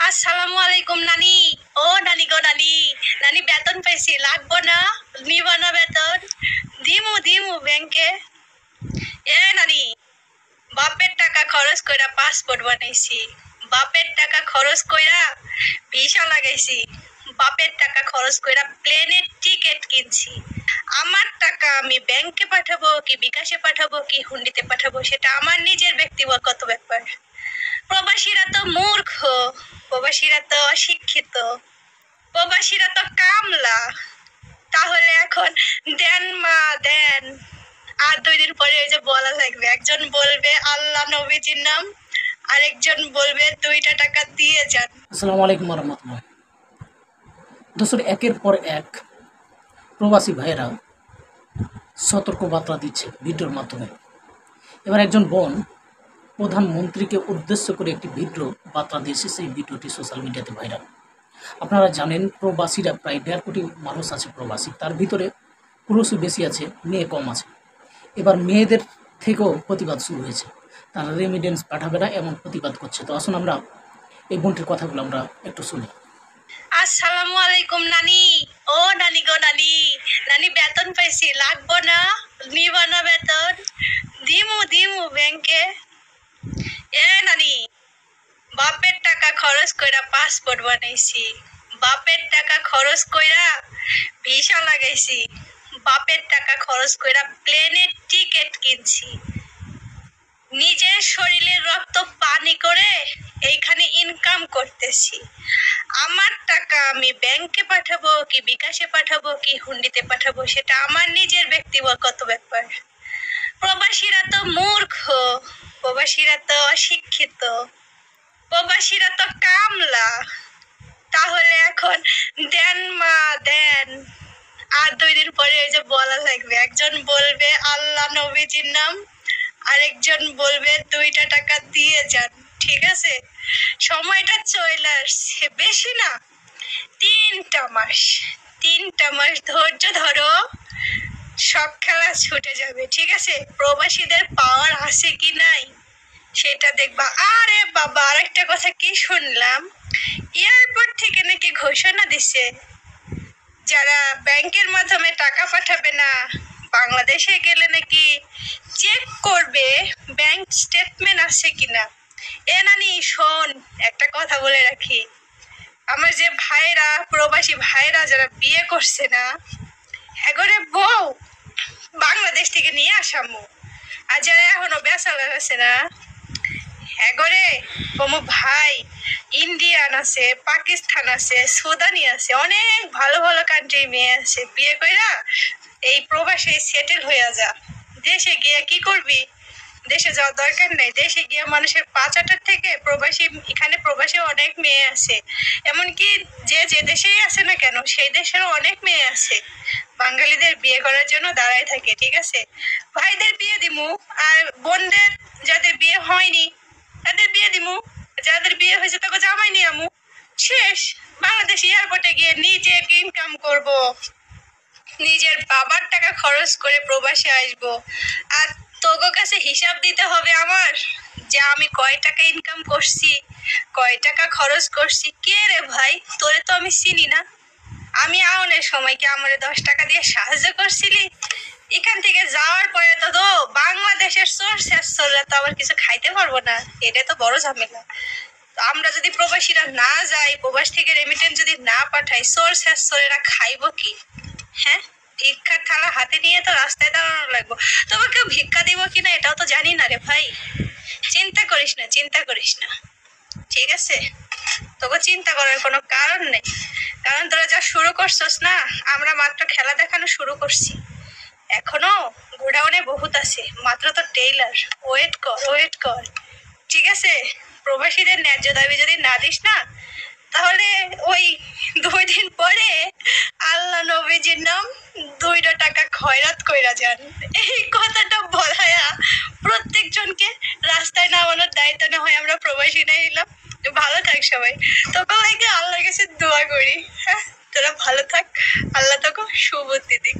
আসসালামু আলাইকুম নানি। ও নানি গো নানি, নানি বেতন পাইছি, লাগবো না? নিব না বেতন? দিমু দিমু ব্যাংকে। এ নানি, বাপের টাকা খরচ কইরা পাসপোর্ট বানাইছি, বাপের টাকা খরচ কইরা ভিসা লাগাইছি, বাপের টাকা খরচ কইরা প্লেনের টিকিট কিনছি। আমার টাকা আমি ব্যাংকে পাঠাবো কি বিকাশে পাঠাবো কি হুন্ডিতে পাঠাবো সেটা আমার নিজের ব্যক্তিগত ব্যাপার। প্রবাসীরা তো মূর্খ, প্রবাসীরা তো অশিক্ষিত, প্রবাসীরা তো কামলা। তাহলে এখন দেন মা দেন, আর 2 দিন পরে ওই যে বলা লাগবে, একজন বলবে আল্লাহ নবীজির নাম, আরেকজন বলবে 2টা টাকা দিয়ে যান। আসসালামু আলাইকুম রহমতুল্লাহ। দোস্তর, একের পর এক প্রবাসী ভাইয়েরা সতর্ক বার্তা দিচ্ছে ভিডিওর মাধ্যমে। এবার একজন বোন প্রধানমন্ত্রীকে উদ্দেশ্য করে একটি ভিডিও বার্তা দিয়েছে, সেই ভিডিওটি সোশ্যাল মিডিয়াতে ভাইরাল। আপনারা জানেন প্রবাসীরা প্রায় 1.5 কোটি মানুষ আছে প্রবাসী, তার ভিতরে পুরুষ বেশি আছে, মেয়ে কম আছে। এবার মেয়েদের থেকেও প্রতিবাদ শুরু হয়েছে, তারা রেমিডেন্স পাঠাবে না এমন প্রতিবাদ করছে। তো আসুন আমরা এই বোনটির কথাগুলো আমরা একটু শুনি। আসসালামু আলাইকুম নানি। ও নানি গো নানি, নানি বেতন পাইছি, লাগবো না? নিব না বেতন? দিমু দিমু ব্যাংকে। এ নানি, বাপের টাকা খরচ কইরা পাসপোর্ট বানাইছি, বাপের টাকা খরচ কইরা ভিসা লাগাইছি, বাপের টাকা খরচ কইরা প্লেনের টিকিট কিনছি। নিজের শরীরের রক্ত পানি করে এইখানে ইনকাম করতেছি। আমার টাকা আমি ব্যাংকে পাঠাবো কি বিকাশে পাঠাবো কি হুন্ডিতে পাঠাবো সেটা আমার নিজের ব্যক্তিগত ব্যাপার। প্রবাসীরা তো মূর্খ, প্রবাসীরা তো অশিক্ষিত, প্রবাসীরা তো কামলা। তাহলে এখন দেন মা দেন, আর 2 দিন পরে ওই যে বলা লাগবে, একজন বলবে আল্লাহ নবীজির নাম, আরেকজন বলবে 2টা টাকা দিয়ে যান। ঠিক আছে, সময়টা চলে আসছে, বেশি না, 3টা মাস, 3টা মাস ধৈর্য ধরো, সব খেলা ছুটে যাবে। ঠিক আছে, প্রবাসীদের পাওয়ার আছে কি নাই সেটা দেখবা। আরে বাবা, আরেকটা কথা কি শুনলাম, এয়ারপোর্ট থেকে নাকি ঘোষণা দিছে যারা ব্যাংকের মাধ্যমে টাকা পাঠাবে না, বাংলাদেশে গেলে নাকি চেক করবে ব্যাংক স্টেটমেন্ট আছে কিনা। এ নানি শোন, একটা কথা বলে রাখি, আমার যে ভাইরা প্রবাসী ভাইরা যারা বিয়ে করছে না, এগরে বউ বাংলাদেশ থেকে নিয়ে আসামু, আর যারা এখনো ব্যাচেলর আছে না, এগরে কোনো ভাই ইন্ডিয়ান আছে, পাকিস্তান আছে, সুদানি আছে, অনেক ভালো ভালো কান্ট্রি মেয়ে আছে, বিয়ে কইরা এই প্রবাসে সেটেল হইয়া যা। দেশে গিয়ে কি করবি? দেশে যাওয়ার দরকার নেই, দেশে গিয়ে মানুষের পাচাটার থেকে প্রবাসী, এখানে প্রবাসী অনেক মেয়ে আছে, এমনকি যে যে দেশেই আছে না কেন সেই দেশেরও অনেক মেয়ে আছে বাঙালিদের বিয়ে করার জন্য দাঁড়ায় থাকে। ঠিক আছে, ভাইদের বিয়ে দিমু, আর বোনদের যাদের বিয়ে হয়নি তাদের বিয়ে দিমু, যাদের বিয়ে হয়েছে তাকে জামাই নিয়ে আমু, শেষ। বাংলাদেশ এয়ারপোর্টে গিয়ে নিজে ইনকাম করব, নিজের বাবার টাকা খরচ করে প্রবাসে আসবো, আর তোগো কাছে হিসাব দিতে হবে আমার যে আমি কয় টাকা ইনকাম করছি, কয় টাকা খরচ করছি। কে রে ভাই, তোরে তো আমি চিনি না। আমি আউনের সময় কি আমারে 10 টাকা দিয়ে সাহায্য করছিলি? এখান থেকে যাওয়ার পরে তো বাংলাদেশের সোর্স শেষ চললে তো আবার কিছু খাইতে পারবো না, এটা তো বড় ঝামেলা। তো আমরা যদি প্রবাসীরা না যাই, প্রবাস থেকে রেমিটেন্স যদি না পাঠাই, সোর্স শেষ চলেরা খাইবো কি? হ্যাঁ, ভিক্ষার থালা হাতে নিয়ে তো রাস্তায় দাঁড়ানো লাগবো। তবে কেউ ভিক্ষা দিব কিনা এটাও তো জানি না রে ভাই। চিন্তা করিস না, চিন্তা করিস না, ঠিক আছে? তোকে চিন্তা করার কোনো কারণ নেই, কারণ তোরা যা শুরু করছস না, আমরা মাত্র খেলা দেখানো শুরু করছি, এখনো গোডাউনে বহুত আছে, মাত্র তো টেইলার। ওয়েট কর, ওয়েট কর, ঠিক আছে? প্রবাসীদের ন্যায্য দাবি যদি না দিস না, তাহলে ওই 2 দিন পরে আল্লাহ নবীজির নাম 2টা টাকা খয়রাত কইরা যান। এই কথাটা বলায়া প্রত্যেকজনকে রাস্তায় নামানোর দায়িত্ব না হয় আমরা প্রবাসী নিলাম। ভালো থাক সবাই, তোকে লাগে আল্লাহর কাছে দোয়া করি। হ্যাঁ, তোরা ভালো থাক, আল্লাহ তোকে সুবুদ্ধি দিক।